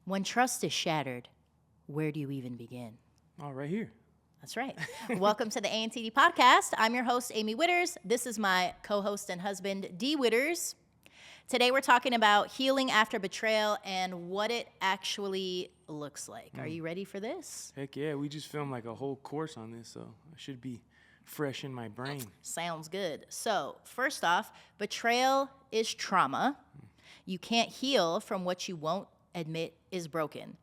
When trust is shattered, where do you even begin? Oh, right here. That's right. Welcome to the Amee and D podcast. I'm your host, Amy Witters. This is my co-host and husband, D. Witters. Today we're talking about healing after betrayal and what it actually looks like. Are you ready for this? Heck yeah, we just filmed like a whole course on this, so I should be fresh in my brain. Sounds good. So, first off, betrayal is trauma. You can't heal from what you won't admit is broken.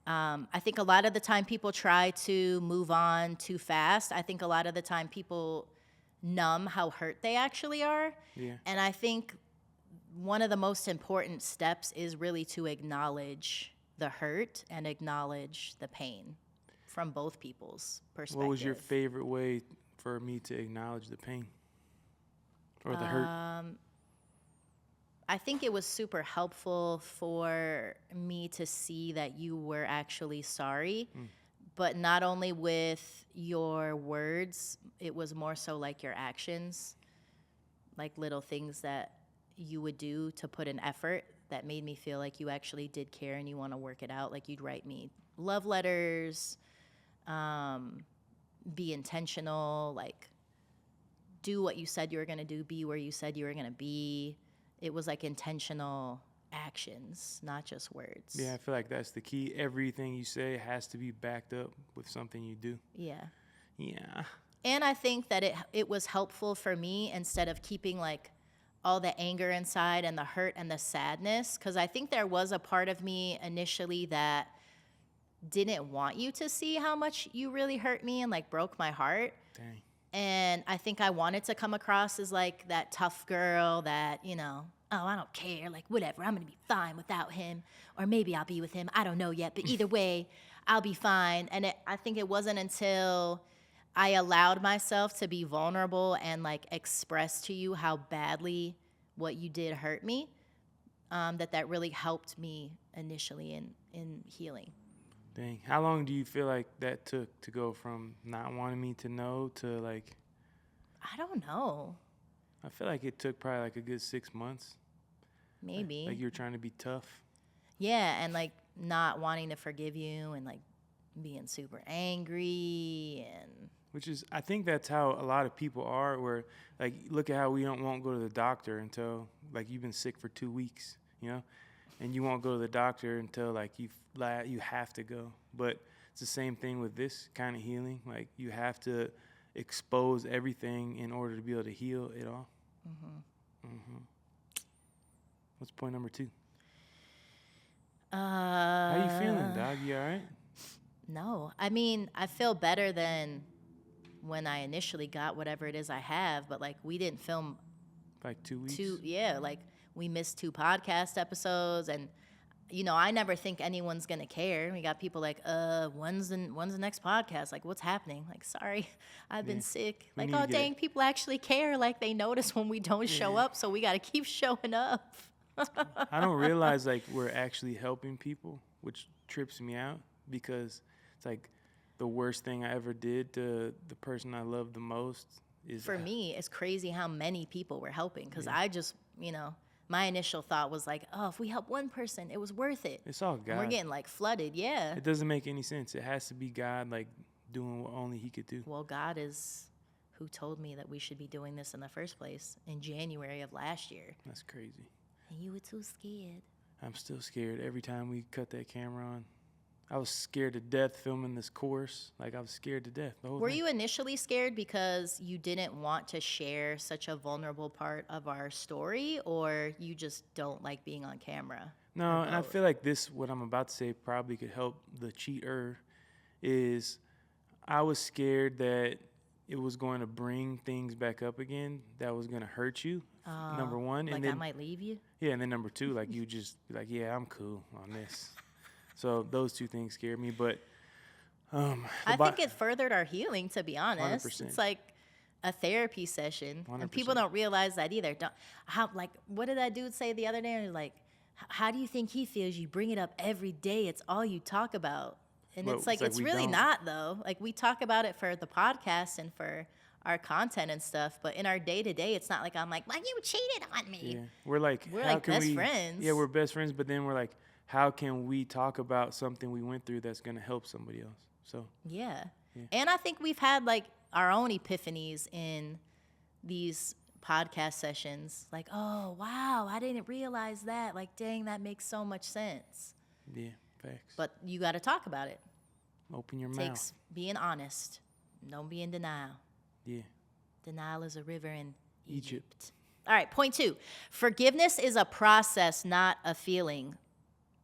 I think a lot of the time people try to move on too fast. I think a lot of the time people numb how hurt they actually are. Yeah. And I think one of the most important steps is really to acknowledge the hurt and acknowledge the pain from both people's perspective. What was your favorite way for me to acknowledge the pain or the hurt? I think it was super helpful for me to see that you were actually sorry, but not only with your words, it was more so like your actions, like little things that you would do to put an effort that made me feel like you actually did care and you want to work it out. Like you'd write me love letters, be intentional, like do what you said you were going to do, be where you said you were going to be. It was like intentional actions, not just words. Yeah, I feel like that's the key. Everything you say has to be backed up with something you do. Yeah. Yeah. And I think that it was helpful for me instead of keeping like all the anger inside and the hurt and the sadness, because I think there was a part of me initially that didn't want you to see how much you really hurt me and like broke my heart. Dang. And I think I wanted to come across as like that tough girl that, you know, oh, I don't care, like whatever, I'm going to be fine without him. Or maybe I'll be with him. I don't know yet. But either way, I'll be fine. And I think it wasn't until I allowed myself to be vulnerable and like express to you how badly what you did hurt me, that really helped me initially in healing. Dang. How long do you feel like that took to go from not wanting me to know to like? I don't know. I feel like it took probably like a good 6 months. Maybe. Like you're trying to be tough. Yeah, and like not wanting to forgive you and like being super angry and. Which is, I think that's how a lot of people are, where like, look at how we won't go to the doctor until like you've been sick for 2 weeks, you know? And you won't go to the doctor until like you have to go. But it's the same thing with this kind of healing. Like you have to expose everything in order to be able to heal it all. What's point number 2? How you feeling, dog? You all right? No. I mean, I feel better than when I initially got whatever it is I have, but like we didn't film Like 2 weeks? like we missed 2 podcast episodes, and you know, I never think anyone's gonna care. We got people like, when's the next podcast? Like, what's happening? Like, sorry, I've been sick. We Like, need to oh get dang, people actually care. Like they notice when we don't show up, so we gotta keep showing up. I don't realize like we're actually helping people, which trips me out because it's like the worst thing I ever did to the person I love the most is. For me, it's crazy how many people we're helping, because I just, you know, my initial thought was like, oh, if we help one person, it was worth it. It's all God. And we're getting like flooded, yeah. It doesn't make any sense. It has to be God like doing what only he could do. Well, God is who told me that we should be doing this in the first place in January of last year. That's crazy. And you were too scared. I'm still scared every time we cut that camera on. I was scared to death filming this course. Like, I was scared to death. Were you initially scared because you didn't want to share such a vulnerable part of our story, or you just don't like being on camera? No, and I feel like what I'm about to say probably could help the cheater, is I was scared that it was going to bring things back up again that was going to hurt you, number one. Like and then, I might leave you? Yeah, and then number 2, like you just be like, yeah, I'm cool on this. So those 2 things scared me, but I think it furthered our healing, to be honest. 100%. It's like a therapy session, 100%. and people don't realize that either. What did that dude say the other day? Like, how do you think he feels? You bring it up every day. It's all you talk about, and Well, it's like it's like we really don't. not though. Like we talk about it for the podcast and for our content and stuff, but in our day to day, it's not like I'm like, well, you cheated on me. Yeah, we're like We're how like can best we, friends. Yeah, we're best friends, but then we're like, how can we talk about something we went through that's going to help somebody else? So, Yeah. Yeah. And I think we've had like our own epiphanies in these podcast sessions. Like, oh, wow, I didn't realize that. Like, dang, that makes so much sense. yeah, facts. But you got to talk about it. Open your mouth. Takes being honest. Don't be in denial. Yeah. Denial is a river in Egypt. Egypt. All right, point 2. Forgiveness is a process, not a feeling.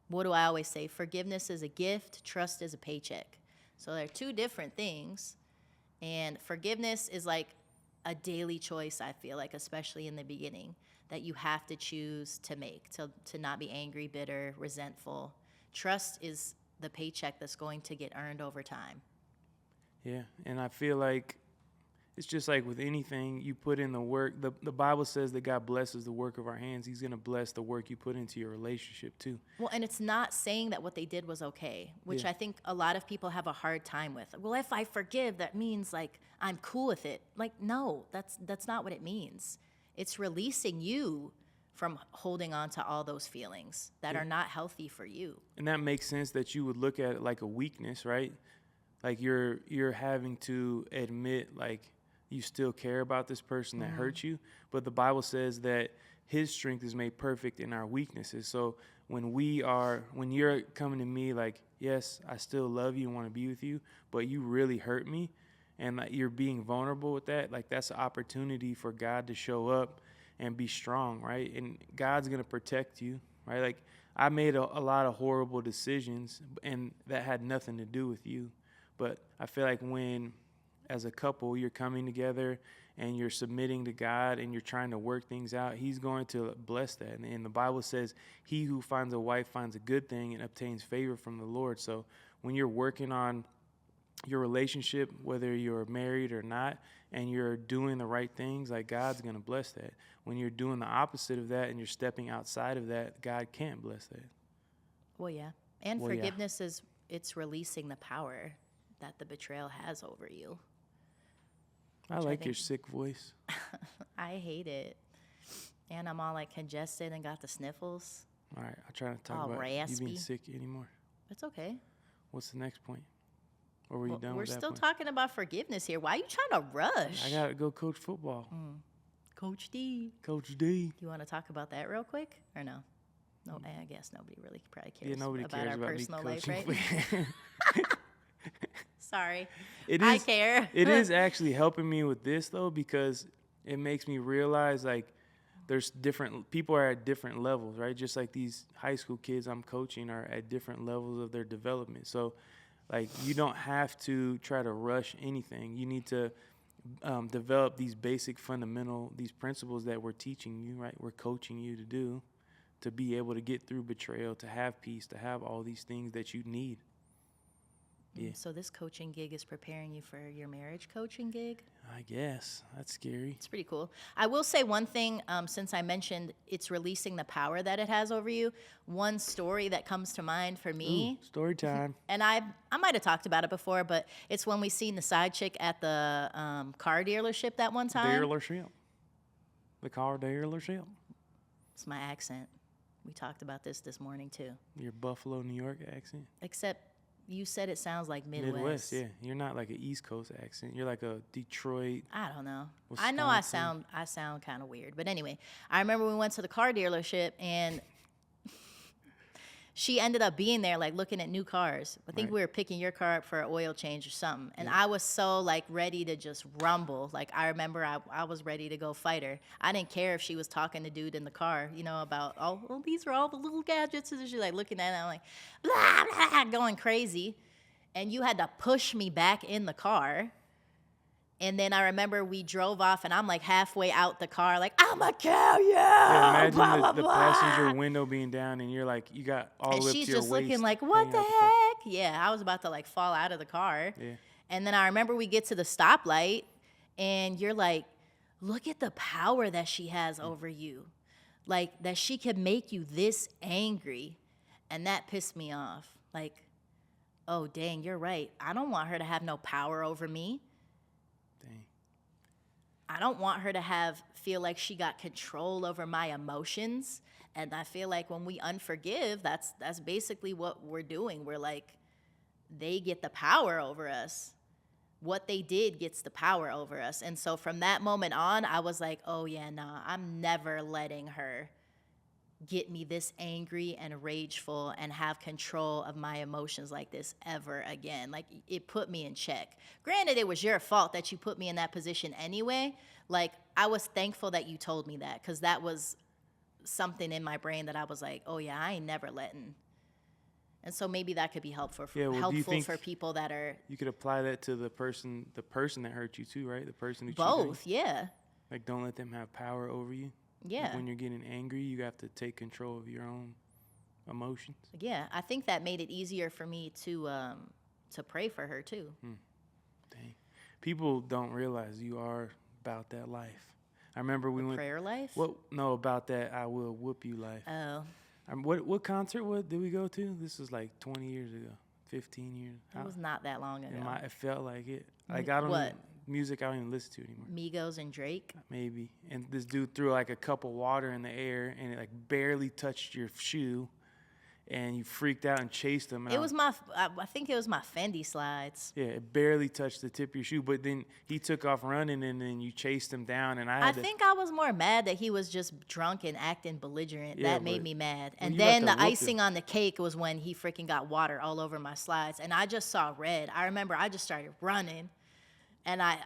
What do I always say? Forgiveness is a gift. Trust is a paycheck. So they're two different things. And forgiveness is like a daily choice, I feel like, especially in the beginning, that you have to choose to make, to not be angry, bitter, resentful. Trust is the paycheck that's going to get earned over time. Yeah, and I feel like it's just like with anything, you put in the work. The Bible says that God blesses the work of our hands. He's going to bless the work you put into your relationship too. Well, and it's not saying that what they did was okay, which Yeah. I think a lot of people have a hard time with. Well, if I forgive, that means like I'm cool with it. Like, no, that's not what it means. It's releasing you from holding on to all those feelings that Yeah. are not healthy for you. And that makes sense that you would look at it like a weakness, right? Like you're having to admit like you still care about this person that hurt you, but the Bible says that his strength is made perfect in our weaknesses. So when you're coming to me like, yes, I still love you and want to be with you, but you really hurt me, and like you're being vulnerable with that, like that's an opportunity for God to show up and be strong, right? And God's going to protect you, right? Like I made a lot of horrible decisions, and that had nothing to do with you. But I feel like when, as a couple, you're coming together and you're submitting to God and you're trying to work things out, he's going to bless that. And the Bible says, he who finds a wife finds a good thing and obtains favor from the Lord. So when you're working on your relationship, whether you're married or not, and you're doing the right things, like God's going to bless that. When you're doing the opposite of that and you're stepping outside of that, God can't bless that. Well, yeah. And Well, yeah. forgiveness it's releasing the power that the betrayal has over you. I Which I like your think- sick voice. I hate it. And I'm all like congested and got the sniffles. All right, I'll try to talk All about you raspy. being sick anymore. It's okay. What's the next point? Or were you Well, done we're with that still point? talking about forgiveness here. Why are you trying to rush? I got to go coach football. Coach D. Coach D. You want to talk about that real quick or no? No, I guess nobody really probably cares Yeah, nobody about cares our about me personal life, coaching. right? Sorry. It I is. care. It is actually helping me with this though, because it makes me realize like there's different people are at different levels, right? Just like these high school kids I'm coaching are at different levels of their development. So like you don't have to try to rush anything. You need to develop these basic these principles that we're teaching you, right? We're coaching you to do, to be able to get through betrayal, to have peace, to have all these things that you need. Yeah. So this coaching gig is preparing you for your marriage coaching gig? I guess. That's scary. It's pretty cool. I will say one thing, since I mentioned it's releasing the power that it has over you. One story that comes to mind for me, Ooh, story time. and I might have talked about it before, but it's when we seen the side chick at the car dealership that one time. Dealership. The car dealership. It's my accent. We talked about this morning too. Your Buffalo, New York accent. Except you said it sounds like Midwest. Yeah. You're not like an East Coast accent. You're like a Detroit. I don't know. I know I sound kind of weird, but anyway, I remember we went to the car dealership and she ended up being there like looking at new cars. I think Right. we were picking your car up for an oil change or something, and I was so like ready to just rumble. Like I remember I was ready to go fight her. I didn't care if she was talking to dude in the car, about well, these are all the little gadgets, and she like looking at it, I'm like blah, blah, going crazy, and you had to push me back in the car. And then I remember we drove off, and I'm like halfway out the car, like, I'ma kill you. Yeah, imagine blah, blah, the blah. passenger window being down, and you're like, you got all And the way up she's to your just waist. looking like, what hanging the out car. heck? Yeah, I was about to like fall out of the car. Yeah. And then I remember we get to the stoplight, and you're like, look at the power that she has over you. Like, that she can make you this angry. And that pissed me off. Like, oh, dang, you're right. I don't want her to have no power over me. Dang. I don't want her to feel like she got control over my emotions And I feel like when we unforgive, that's basically what we're doing. We're like, they get the power over us. What they did gets the power over us. And so from that moment on, I was like, oh yeah, nah, I'm never letting her get me this angry and rageful and have control of my emotions like this ever again. Like, it put me in check. Granted, it was your fault that you put me in that position anyway. Like, I was thankful that you told me that, because that was something in my brain that I was like, oh yeah, I ain't never letting. And so maybe that could be helpful for, Yeah, well, do you think for people that are you could apply that to the person that hurt you too, right? The person who cheated. both, yeah. Like, don't let them have power over you. Yeah. Like, when you're getting angry, you have to take control of your own emotions. Yeah, I think that made it easier for me to pray for her too. Dang. People don't realize you are about that life. I remember we went Prayer life? Well, no, about that I will whoop you life. Oh. What concert did we go to? This was like 20 years ago, 15 years. It was not that long ago. It felt like it. Like, I don't What? Music I don't even listen to anymore. Migos and Drake? Maybe. And this dude threw like a cup of water in the air, and it like barely touched your shoe, and you freaked out and chased him. And I think it was my Fendi slides. Yeah, it barely touched the tip of your shoe, but then he took off running, and then you chased him down, and I think I was more mad that he was just drunk and acting belligerent. Yeah, That made but- me mad. well, And you then got the to whoop icing him. on the cake was when he freaking got water all over my slides, and I just saw red. I remember I just started running, and I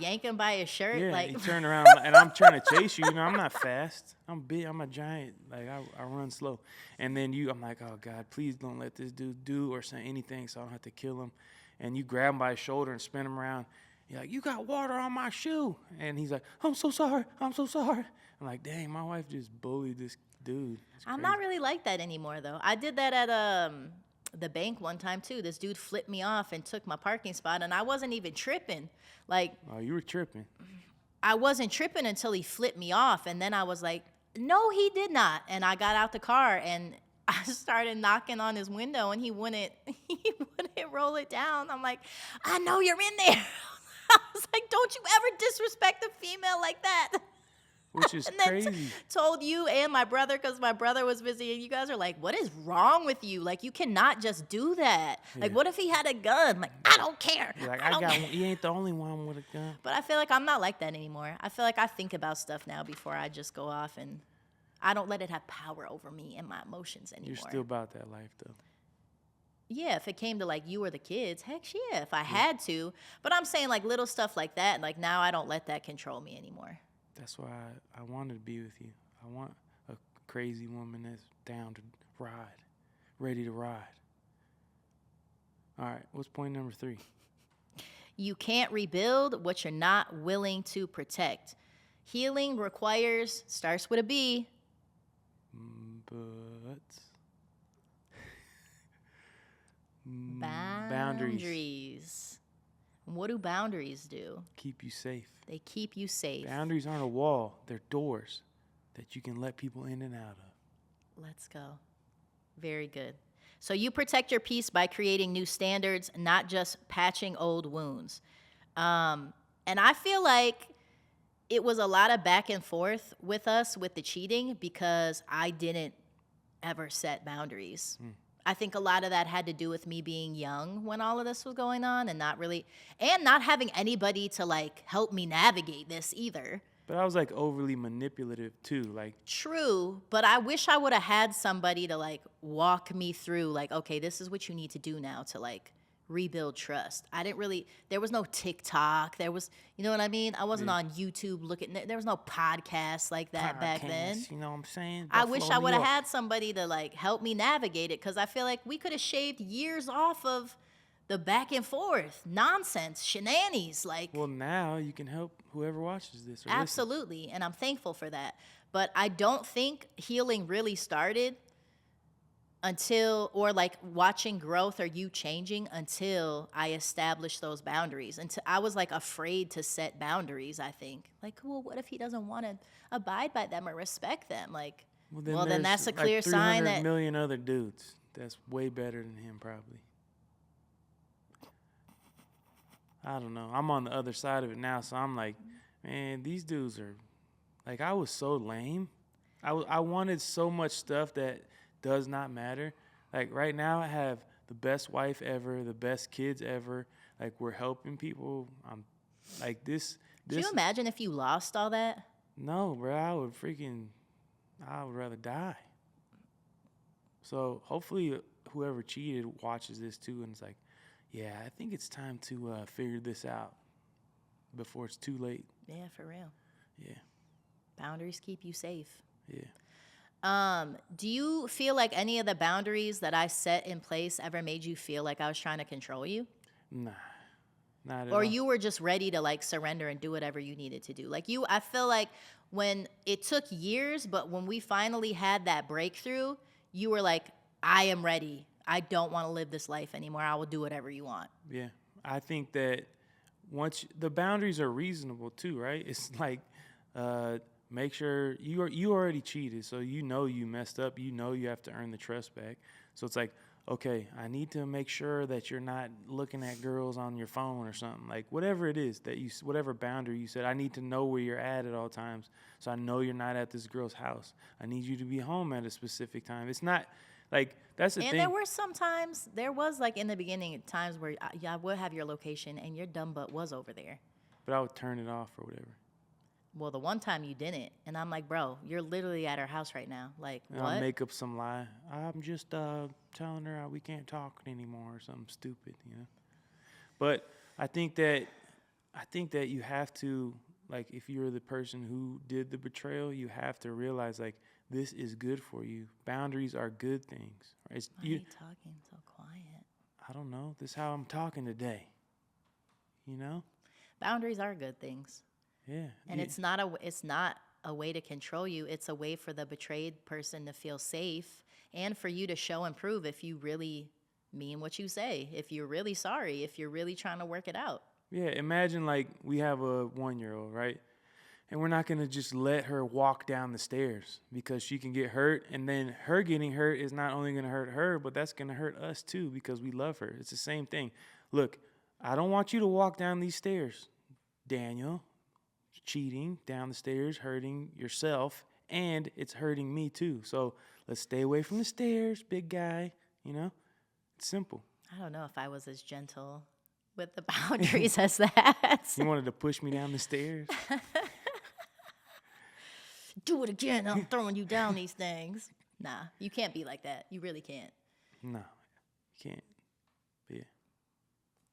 yank him by his shirt. Yeah, like he turned around, and I'm trying to chase you. You know, I'm not fast. I'm big. I'm a giant. Like, I run slow. And then I'm like, oh, God, please don't let this dude do or say anything so I don't have to kill him. And you grab him by his shoulder and spin him around. You're like, you got water on my shoe. And he's like, I'm so sorry. I'm so sorry. I'm like, dang, my wife just bullied this dude. It's I'm crazy. not really like that anymore, though. I did that at the bank one time, too. This dude flipped me off and took my parking spot, and I wasn't even tripping. Like, Oh, you were tripping. I wasn't tripping until he flipped me off, and then I was like, no, he did not. And I got out the car, and I started knocking on his window, and he wouldn't roll it down. I'm like, I know you're in there. I was like, don't you ever disrespect a female like that. Which is And then crazy. told you and my brother, because my brother was busy, and you guys are like, what is wrong with you? Like, you cannot just do that. Like, Yeah. what if he had a gun? Like, I don't care. You're like, I I don't got care. one. You ain't the only one with a gun. But I feel like I'm not like that anymore. I feel like I think about stuff now before I just go off, and I don't let it have power over me and my emotions anymore. You're still about that life, though. Yeah, if it came to like you or the kids, heck yeah, if I had to. But I'm saying like little stuff like that, like now I don't let that control me anymore. That's why I wanted to be with you. I want a crazy woman that's down to ride, ready to ride. All right, what's point number 3? You can't rebuild what you're not willing to protect. Healing starts with a B. But Boundaries. What do boundaries do? keep you safe. They keep you safe. Boundaries aren't a wall; they're doors that you can let people in and out of. Let's go. Very good. So you protect your peace by creating new standards, not just patching old wounds. And I feel like it was a lot of back and forth with us with the cheating because I didn't ever set boundaries. I think a lot of that had to do with me being young when all of this was going on and not having anybody to like help me navigate this either. But I was like overly manipulative too. Like, True, but I wish I would have had somebody to like walk me through like, okay, this is what you need to do now to like rebuild trust. There was no TikTok. There was, you know what I mean? I wasn't on YouTube there was no podcast like that back then. podcasts, you know what I'm saying? I wish Buffalo, I New would have York. had somebody to like help me navigate it because I feel like we could have shaved years off of the back and forth nonsense, shenanigans. Like, Well, now you can help whoever watches this. Or absolutely, and I'm thankful for that. But I don't think healing really started or like watching growth or you changing until I established those boundaries. Until I was like afraid to set boundaries, I think. Like, well, what if he doesn't want to abide by them or respect them? Like, well, then there's that's a clear sign that 300 million other dudes that's way better than him, probably. I don't know. I'm on the other side of it now, so I'm like, man, these dudes are like, I was so lame. I wanted so much stuff that does not matter. Like right now, I have the best wife ever, the best kids ever. Like we're helping people. I'm like this. Could you imagine if you lost all that? No, bro. I would rather die. So hopefully, whoever cheated watches this too, and it's like, yeah, I think it's time to figure this out before it's too late. Yeah, for real. Yeah. Boundaries keep you safe. Yeah. Do you feel like any of the boundaries that I set in place ever made you feel like I was trying to control you? Nah. Not at Or all. you were just ready to like surrender and do whatever you needed to do? Like I feel like when it took years, but when we finally had that breakthrough, you were like, I am ready. I don't want to live this life anymore. I will do whatever you want. Yeah. I think that once the boundaries are reasonable too, right? It's like make sure you already cheated, so you know you messed up. You know you have to earn the trust back. So it's like, okay, I need to make sure that you're not looking at girls on your phone or something. Like whatever it is that whatever boundary you said, I need to know where you're at all times. So I know you're not at this girl's house. I need you to be home at a specific time. It's not like that's the thing. And there was like in the beginning times where I would have your location and your dumb butt was over there. But I would turn it off or whatever. Well, the one time you didn't, and I'm like, bro, you're literally at her house right now. Like, And what? I'll make up some lie. I'm just telling her we can't talk anymore or something stupid, you know. But I think that you have to, like, if you're the person who did the betrayal, you have to realize like this is good for you. Boundaries are good things. Right? Why are you talking so quiet? I don't know. This is how I'm talking today. You know. Boundaries are good things. Yeah. And it's not a way to control you. It's a way for the betrayed person to feel safe and for you to show and prove if you really mean what you say, if you're really sorry, if you're really trying to work it out. Yeah, imagine like we have a 1-year-old, right? And we're not going to just let her walk down the stairs because she can get hurt. And then her getting hurt is not only going to hurt her, but that's going to hurt us too because we love her. It's the same thing. Look, I don't want you to walk down these stairs, Daniel. Cheating down the stairs, hurting yourself, and it's hurting me too. So let's stay away from the stairs, big guy. You know, it's simple. I don't know if I was as gentle with the boundaries as that. You wanted to push me down the stairs? Do it again. I'm throwing you down these things. Nah, you can't be like that. You really can't. No, you can't. But yeah.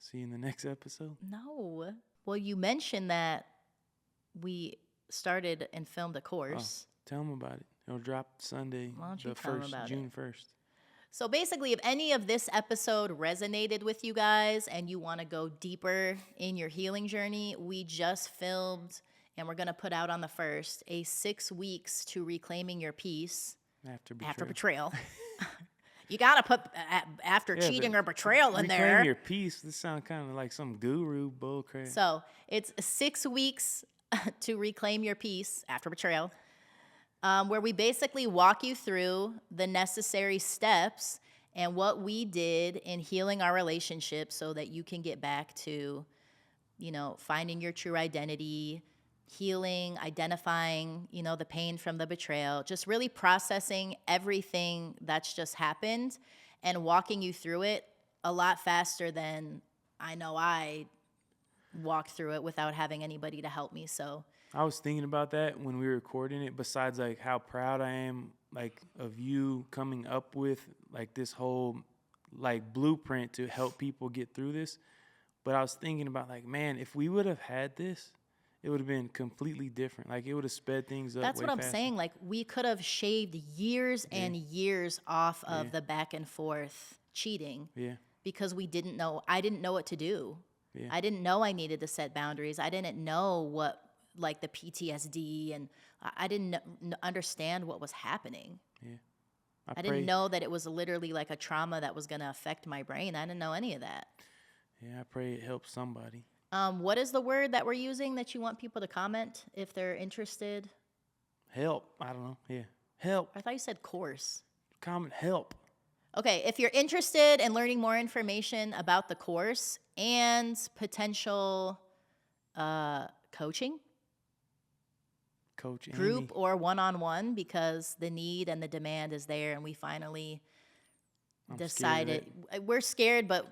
See you in the next episode. No. Well, you mentioned that we started and filmed a course. Tell them about it. It'll drop Sunday, Why don't you the tell 'em 1st, about June it? 1st. So basically, if any of this episode resonated with you guys and you want to go deeper in your healing journey, we just filmed and we're going to put out on the 1st a 6 weeks to reclaiming your peace after betrayal. You got to put after cheating or betrayal in there. Reclaim your peace. This sounds kind of like some guru bullcrap. So it's 6 weeks to reclaim your peace after betrayal, where we basically walk you through the necessary steps and what we did in healing our relationship so that you can get back to, you know, finding your true identity, healing, identifying, you know, the pain from the betrayal, just really processing everything that's just happened and walking you through it a lot faster than I know I walk through it without having anybody to help me. So I was thinking about that when we were recording it, besides like how proud I am like of you coming up with like this whole like blueprint to help people get through this. But I was thinking about like, man, if we would have had this, it would have been completely different. Like it would have sped things up. that's way what I'm faster. saying. Like we could have shaved years and years off of the back and forth cheating Yeah. because I didn't know what to do. Yeah. I didn't know I needed to set boundaries. I didn't know what, like the PTSD, and I didn't understand what was happening. Yeah. I didn't know that it was literally like a trauma that was going to affect my brain. I didn't know any of that. Yeah, I pray it helps somebody. What is the word that we're using that you want people to comment if they're interested? Help. I don't know. Yeah. Help. I thought you said course. Comment help. Okay, if you're interested in learning more information about the course and potential coaching, Coach group Amee. or one-on-one, because the need and the demand is there, and we finally I'm decided. scared of We're scared, but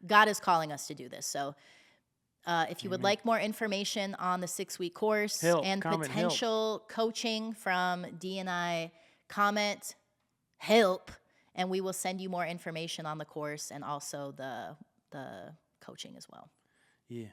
God is calling us to do this. So if you would Amen. like more information on the 6-week course Help, and comment, help. potential coaching from D and I, comment help, and we will send you more information on the course and also the coaching as well. Yeah.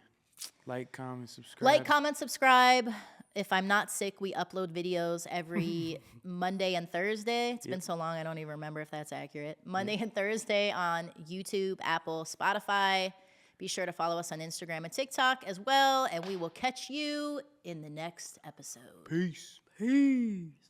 Like, comment, subscribe. Like, comment, subscribe. If I'm not sick, we upload videos every Monday and Thursday. It's been so long, I don't even remember if that's accurate. Monday and Thursday on YouTube, Apple, Spotify. Be sure to follow us on Instagram and TikTok as well, and we will catch you in the next episode. Peace. Peace.